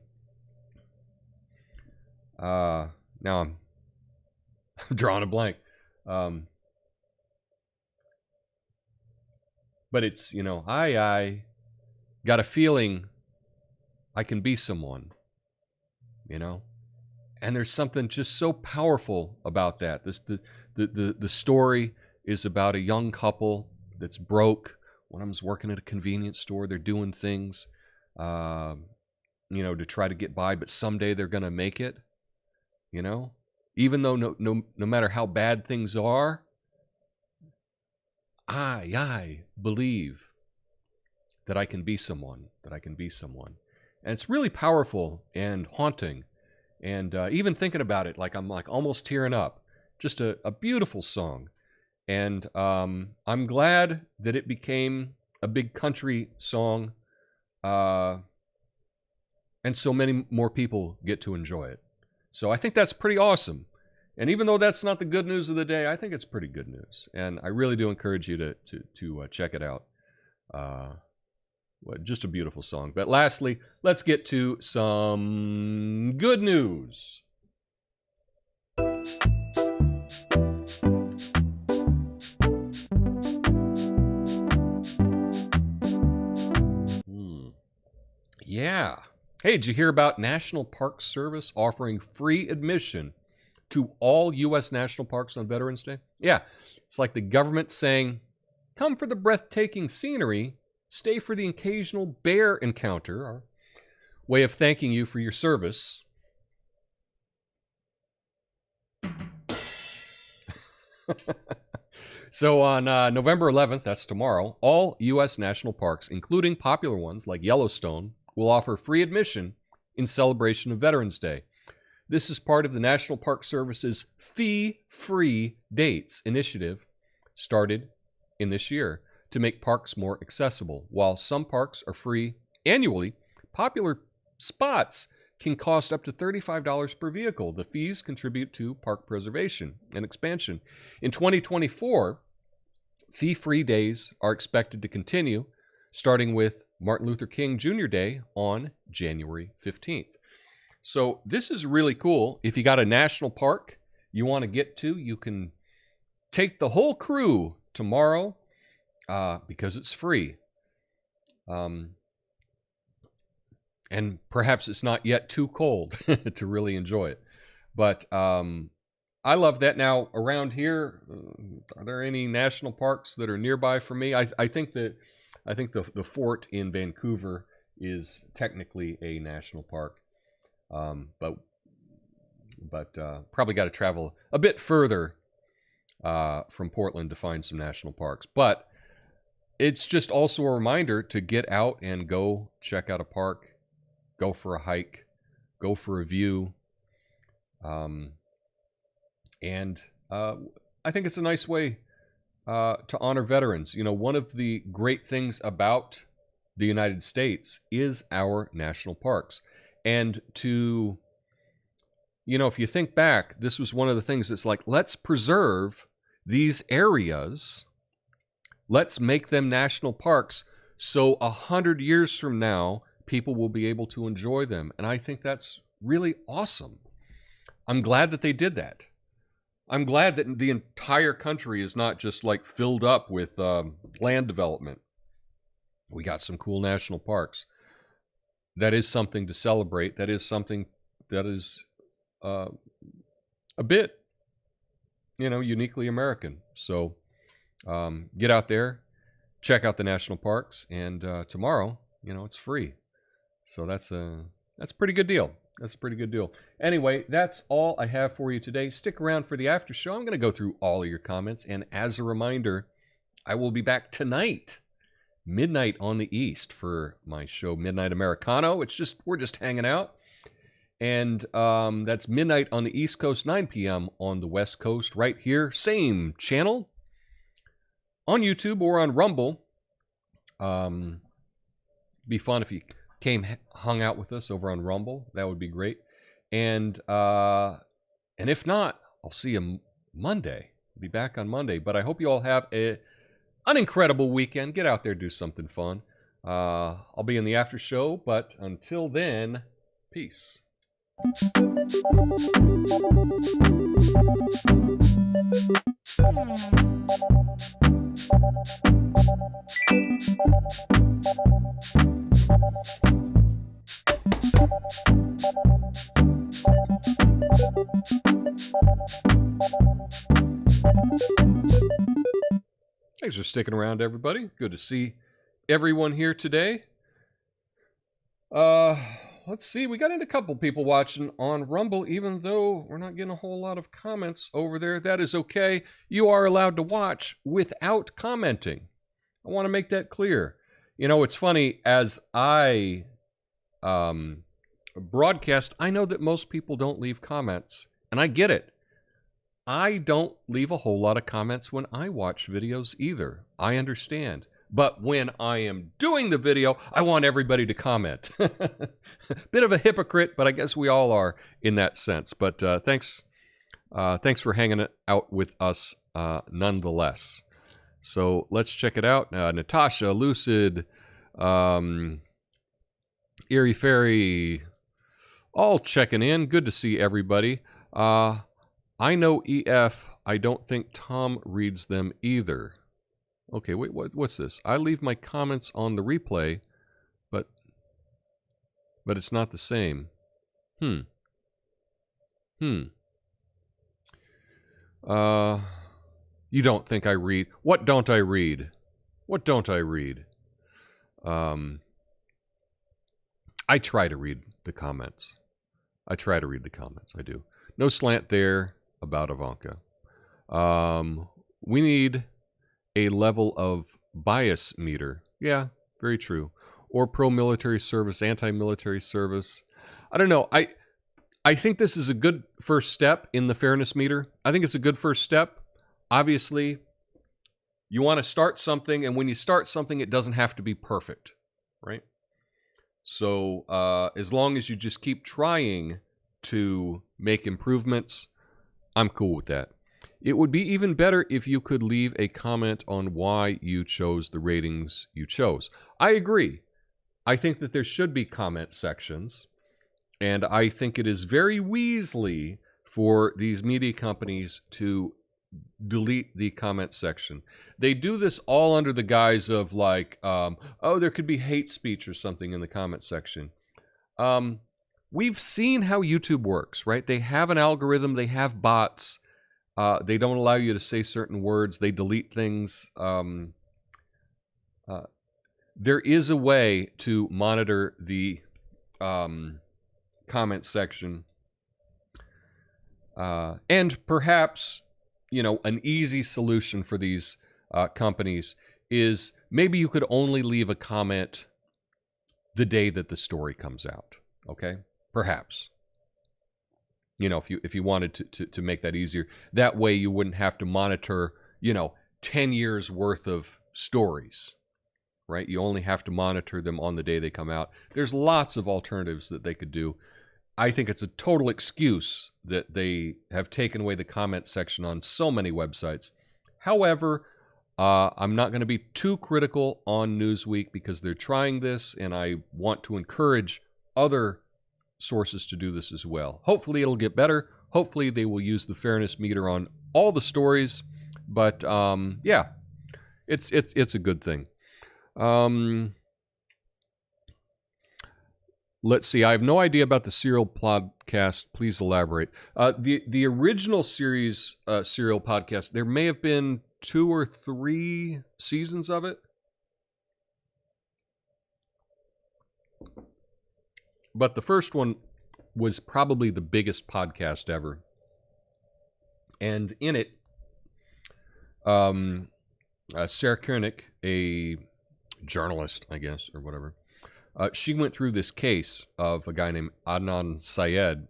I'm drawing a blank. But it's, I got a feeling I can be someone, and there's something just so powerful about that. The story is about a young couple that's broke. One of them's working at a convenience store. They're doing things, to try to get by, but someday they're going to make it, even though no matter how bad things are, I believe that I can be someone, And it's really powerful and haunting. And even thinking about it, I'm almost tearing up. Just a beautiful song. And I'm glad that it became a big country song. And so many more people get to enjoy it. So I think that's pretty awesome. And even though that's not the good news of the day, I think it's pretty good news. And I really do encourage you to check it out. Just a beautiful song. But lastly, let's get to some good news. Yeah. Hey, did you hear about National Park Service offering free admission to all U.S. national parks on Veterans Day? Yeah, it's like the government saying, come for the breathtaking scenery, stay for the occasional bear encounter, our way of thanking you for your service. So on November 11th, that's tomorrow, all U.S. national parks, including popular ones like Yellowstone, will offer free admission in celebration of Veterans Day. This is part of the National Park Service's Fee-Free Dates initiative, started in this year to make parks more accessible. While some parks are free annually, popular spots can cost up to $35 per vehicle. The fees contribute to park preservation and expansion. In 2024, fee-free days are expected to continue, starting with Martin Luther King Jr. Day on January 15th. So this is really cool. If you got a national park you want to get to, you can take the whole crew tomorrow because it's free. And perhaps it's not yet too cold to really enjoy it. But I love that. Now, around here, are there any national parks that are nearby for me? I think the fort in Vancouver is technically a national park. But probably got to travel a bit further from Portland to find some national parks. But it's just also a reminder to get out and go check out a park. Go for a hike, go for a view. And I think it's a nice way to honor veterans. You know, one of the great things about the United States is our national parks. And to, you know, if you think back, this was one of the things that's like, let's preserve these areas. Let's make them national parks so 100 years from now, people will be able to enjoy them. And I think that's really awesome. I'm glad that they did that. I'm glad that the entire country is not just like filled up with land development. We got some cool national parks. That is something to celebrate. That is something that is a bit, you know, uniquely American. So get out there, check out the national parks, and tomorrow, you know, it's free. So that's a pretty good deal. That's a pretty good deal. Anyway, that's all I have for you today. Stick around for the after show. I'm going to go through all of your comments. And as a reminder, I will be back tonight, midnight on the East, for my show Midnight Americano. We're just hanging out. And that's midnight on the East Coast, 9 p.m. on the West Coast, right here. Same channel on YouTube or on Rumble. Be fun if you hung out with us over on Rumble. That would be great. And if not, I'll see you Monday. Be back on Monday. But I hope you all have an incredible weekend. Get out there, do something fun. I'll be in the after show, but until then, peace. Thanks for sticking around, everybody. Good to see everyone here today. Let's see. We got a couple people watching on Rumble, even though we're not getting a whole lot of comments over there. That is okay. You are allowed to watch without commenting. I want to make that clear. You know, it's funny, as I broadcast, I know that most people don't leave comments, and I get it. I don't leave a whole lot of comments when I watch videos either. I understand. But when I am doing the video, I want everybody to comment. Bit of a hypocrite, but I guess we all are in that sense. But thanks for hanging out with us nonetheless. So let's check it out. Natasha, Lucid, Eerie Fairy, all checking in. Good to see everybody. I know EF. I don't think Tom reads them either. Okay, wait, what's this? I leave my comments on the replay, but it's not the same. You don't think I read? What don't I read? What don't I read? I try to read the comments. I do. No slant there about Ivanka. We need a level of bias meter. Yeah, very true. Or pro-military service, anti-military service. I don't know. I think this is a good first step in the fairness meter. I think it's a good first step. Obviously, you want to start something, and when you start something, it doesn't have to be perfect, right? So as long as you just keep trying to make improvements, I'm cool with that. It would be even better if you could leave a comment on why you chose the ratings you chose. I agree. I think that there should be comment sections, and I think it is very Weasley for these media companies to delete the comment section. They do this all under the guise of like, oh, there could be hate speech or something in the comment section. We've seen how YouTube works, right? They have an algorithm. They have bots. They don't allow you to say certain words. They delete things. There is a way to monitor the comment section. And perhaps, an easy solution for these companies is maybe you could only leave a comment the day that the story comes out. Okay? Perhaps. If you wanted to make that easier. That way you wouldn't have to monitor, 10 years worth of stories. Right? You only have to monitor them on the day they come out. There's lots of alternatives that they could do. I think it's a total excuse that they have taken away the comment section on so many websites. However, I'm not going to be too critical on Newsweek because they're trying this, and I want to encourage other sources to do this as well. Hopefully it'll get better. Hopefully they will use the fairness meter on all the stories. But yeah, it's a good thing. Let's see. I have no idea about the Serial podcast. Please elaborate. The original series Serial podcast, there may have been 2 or 3 seasons of it. But the first one was probably the biggest podcast ever. And in it, Sarah Koenig, a journalist, I guess, or whatever, she went through this case of a guy named Adnan Syed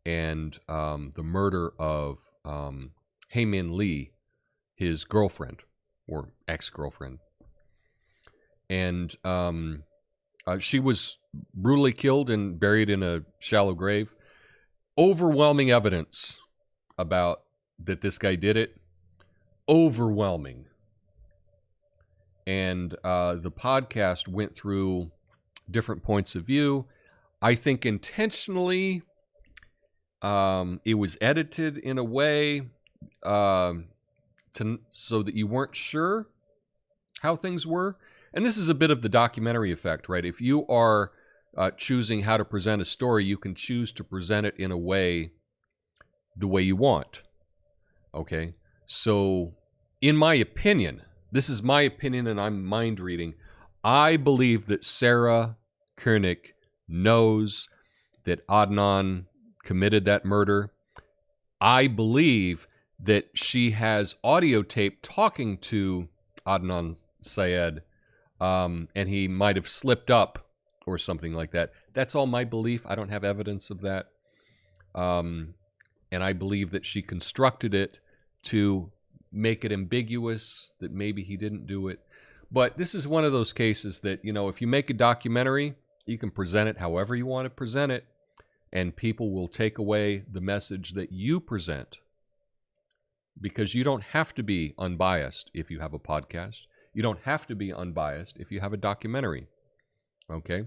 and the murder of Hae-Min Lee, his girlfriend, or ex-girlfriend. And she was brutally killed and buried in a shallow grave. Overwhelming evidence about that this guy did it. Overwhelming. And the podcast went through different points of view. I think intentionally it was edited in a way so that you weren't sure how things were. And this is a bit of the documentary effect, right? If you are choosing how to present a story, you can choose to present it in a way, the way you want. Okay? So, in my opinion, this is my opinion and I'm mind reading, I believe that Sarah Koenig knows that Adnan committed that murder. I believe that she has audio tape talking to Adnan Syed, and he might have slipped up or something like that. That's all my belief. I don't have evidence of that. And I believe that she constructed it to make it ambiguous, that maybe he didn't do it. But this is one of those cases that, if you make a documentary, you can present it however you want to present it, and people will take away the message that you present. Because you don't have to be unbiased if you have a podcast. You don't have to be unbiased if you have a documentary. Okay?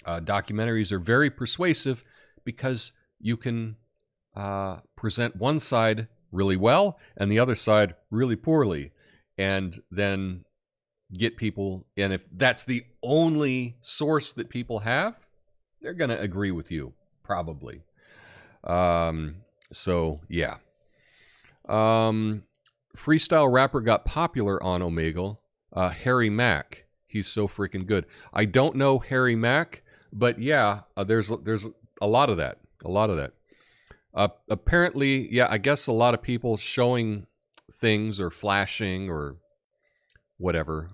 Documentaries are very persuasive because you can present one side really well and the other side really poorly, and then get people, and if that's the only source that people have, they're going to agree with you, probably. So, yeah. Freestyle rapper got popular on Omegle. Harry Mack. He's so freaking good. I don't know Harry Mack, but yeah, there's a lot of that. A lot of that. Apparently, yeah, I guess a lot of people showing things or flashing or whatever.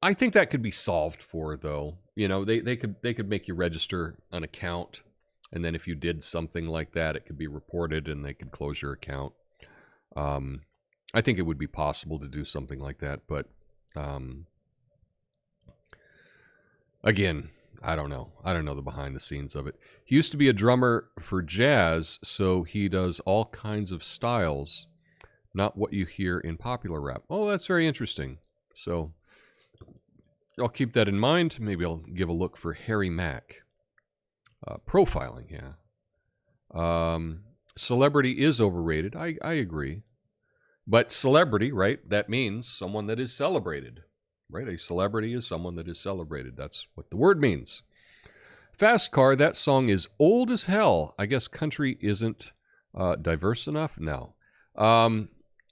I think that could be solved for, though. You know, they could make you register an account, and then if you did something like that, it could be reported, and they could close your account. I think it would be possible to do something like that, but again, I don't know. I don't know the behind the scenes of it. He used to be a drummer for jazz, so he does all kinds of styles, not what you hear in popular rap. Oh, that's very interesting. So I'll keep that in mind. Maybe I'll give a look for Harry Mack. Profiling, yeah. Celebrity is overrated. I agree. But celebrity, right? That means someone that is celebrated. Right? A celebrity is someone that is celebrated. That's what the word means. Fast Car, that song is old as hell. I guess country isn't diverse enough? No. I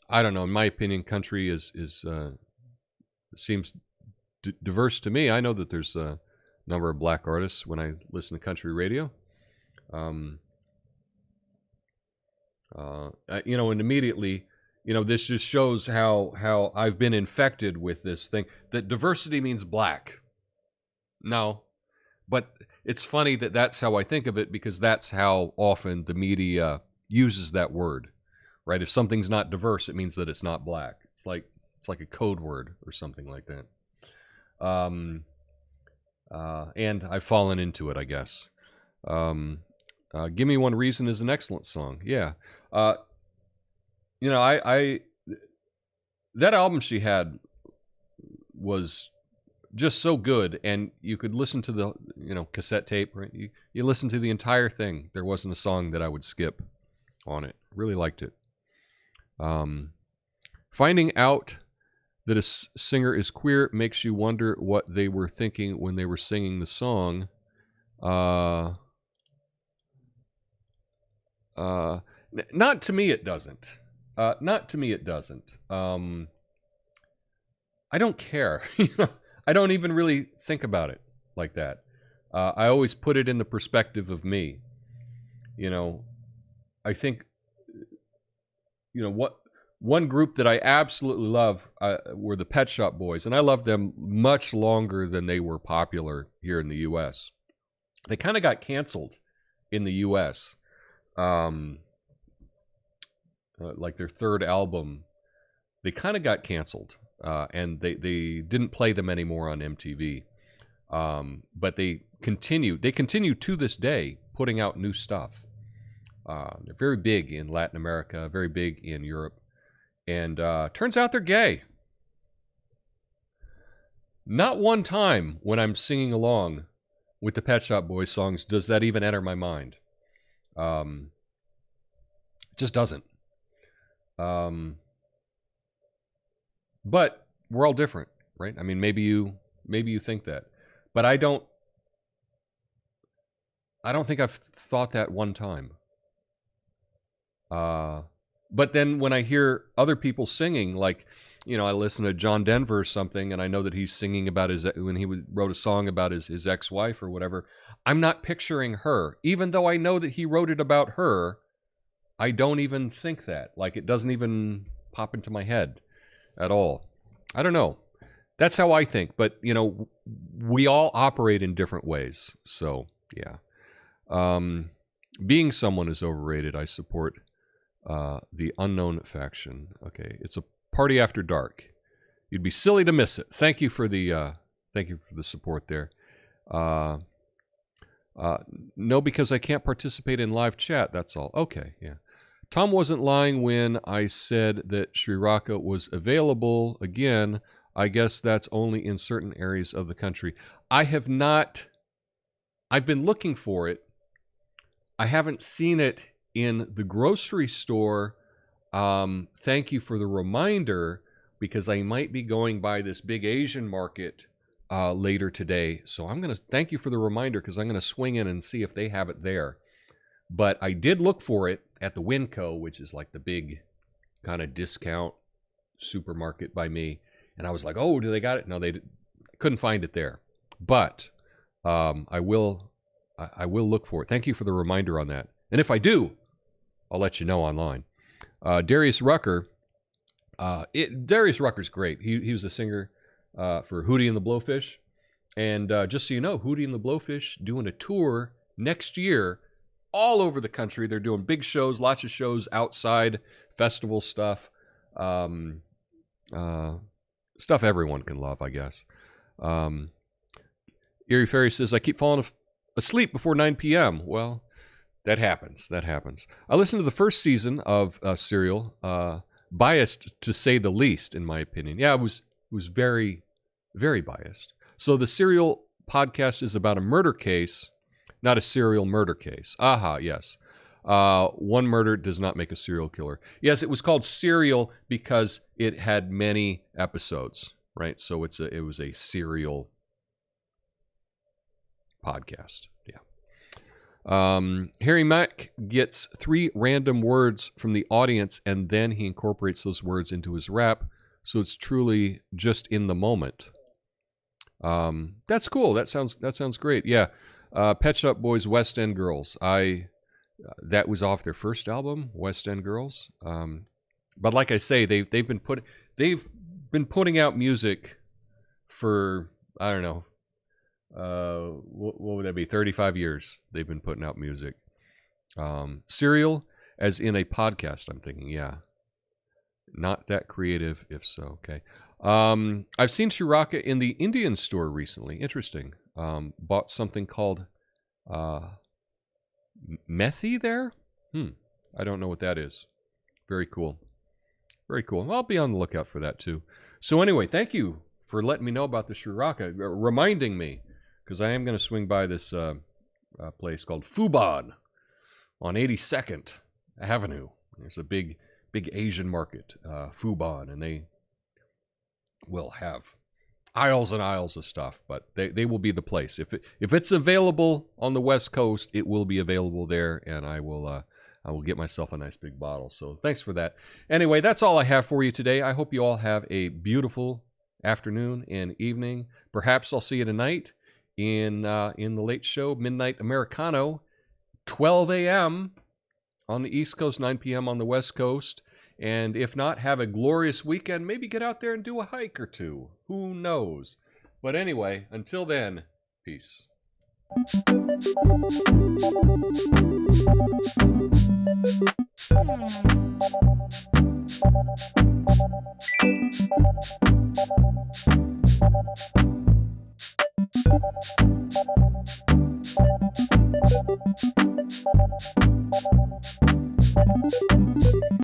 don't know. In my opinion, country seems diverse to me. I know that there's a number of black artists when I listen to country radio. And immediately, this just shows how I've been infected with this thing that diversity means black. No, but it's funny that that's how I think of it, because that's how often the media uses that word, right? If something's not diverse, it means that it's not black. It's like a code word or something like that. And I've fallen into it, I guess. Give Me One Reason is an excellent song. Yeah. That album she had was just so good, and you could listen to the, cassette tape, right? You listen to the entire thing. There wasn't a song that I would skip on it. Really liked it. Finding out that a singer is queer makes you wonder what they were thinking when they were singing the song. Not to me, it doesn't. Not to me, it doesn't. I don't care. I don't even really think about it like that. I always put it in the perspective of me. I think, what one group that I absolutely love were the Pet Shop Boys, and I loved them much longer than they were popular here in the U.S. They kind of got canceled in the U.S. Like their third album, they kind of got canceled, and they didn't play them anymore on MTV. But they continue to this day putting out new stuff. They're very big in Latin America, very big in Europe, and turns out they're gay. Not one time when I'm singing along with the Pet Shop Boys songs does that even enter my mind. Just doesn't. But we're all different, right? I mean, maybe you think that, but I don't think I've thought that one time. But then when I hear other people singing, like, I listen to John Denver or something, and I know that he's singing about when he wrote a song about his ex-wife or whatever. I'm not picturing her, even though I know that he wrote it about her. I don't even think that. Like, it doesn't even pop into my head at all. I don't know. That's how I think. But, we all operate in different ways. So, yeah. Being someone is overrated. I support the Unknown Faction. Okay. It's a party after dark. You'd be silly to miss it. Thank you for the support there. No, because I can't participate in live chat. That's all. Okay. Yeah. Tom wasn't lying when I said that Sri Raka was available. Again, I guess that's only in certain areas of the country. I've been looking for it. I haven't seen it in the grocery store. Thank you for the reminder, because I might be going by this big Asian market later today. So I'm going to thank you for the reminder, because I'm going to swing in and see if they have it there. But I did look for it at the Winco, which is like the big kind of discount supermarket by me. And I was like, oh, do they got it? No, couldn't find it there. But I will I will look for it. Thank you for the reminder on that. And if I do, I'll let you know online. Darius Rucker. Darius Rucker's great. He was a singer for Hootie and the Blowfish. And just so you know, Hootie and the Blowfish doing a tour next year all over the country. They're doing big shows, lots of shows outside, festival stuff. Stuff everyone can love, I guess. Erie Ferry says, I keep falling asleep before 9 p.m. Well, that happens. I listened to the first season of Serial, biased to say the least, in my opinion. Yeah, it was very, very biased. So the Serial podcast is about a murder case, not a serial murder case. Aha, yes. One murder does not make a serial killer. Yes, it was called Serial because it had many episodes, right? So it was a serial podcast. Yeah. Harry Mack gets 3 random words from the audience, and then he incorporates those words into his rap. So it's truly just in the moment. That's cool. That sounds great. Yeah. Pet Shop Boys, West End Girls. That was off their first album, West End Girls. But like I say, they've been putting out music for, I don't know, what would that be? 35 years they've been putting out music. Serial, as in a podcast, I'm thinking, yeah. Not that creative, if so. Okay. I've seen Shiraka in the Indian store recently. Interesting. Bought something called Methi there? I don't know what that is. Very cool. Very cool. I'll be on the lookout for that too. So anyway, thank you for letting me know about the Shiraka, reminding me, because I am going to swing by this place called Fubon on 82nd Avenue. There's a big Asian market, Fubon, and they will have aisles and aisles of stuff, but they will be the place. If it's available on the West Coast, it will be available there, and I will get myself a nice big bottle. So thanks for that. Anyway, that's all I have for you today. I hope you all have a beautiful afternoon and evening. Perhaps I'll see you tonight in the late show, Midnight Americano, 12 a.m. on the East Coast, 9 p.m. on the West Coast. And if not, have a glorious weekend. Maybe get out there and do a hike or two. Who knows? But anyway, until then, peace.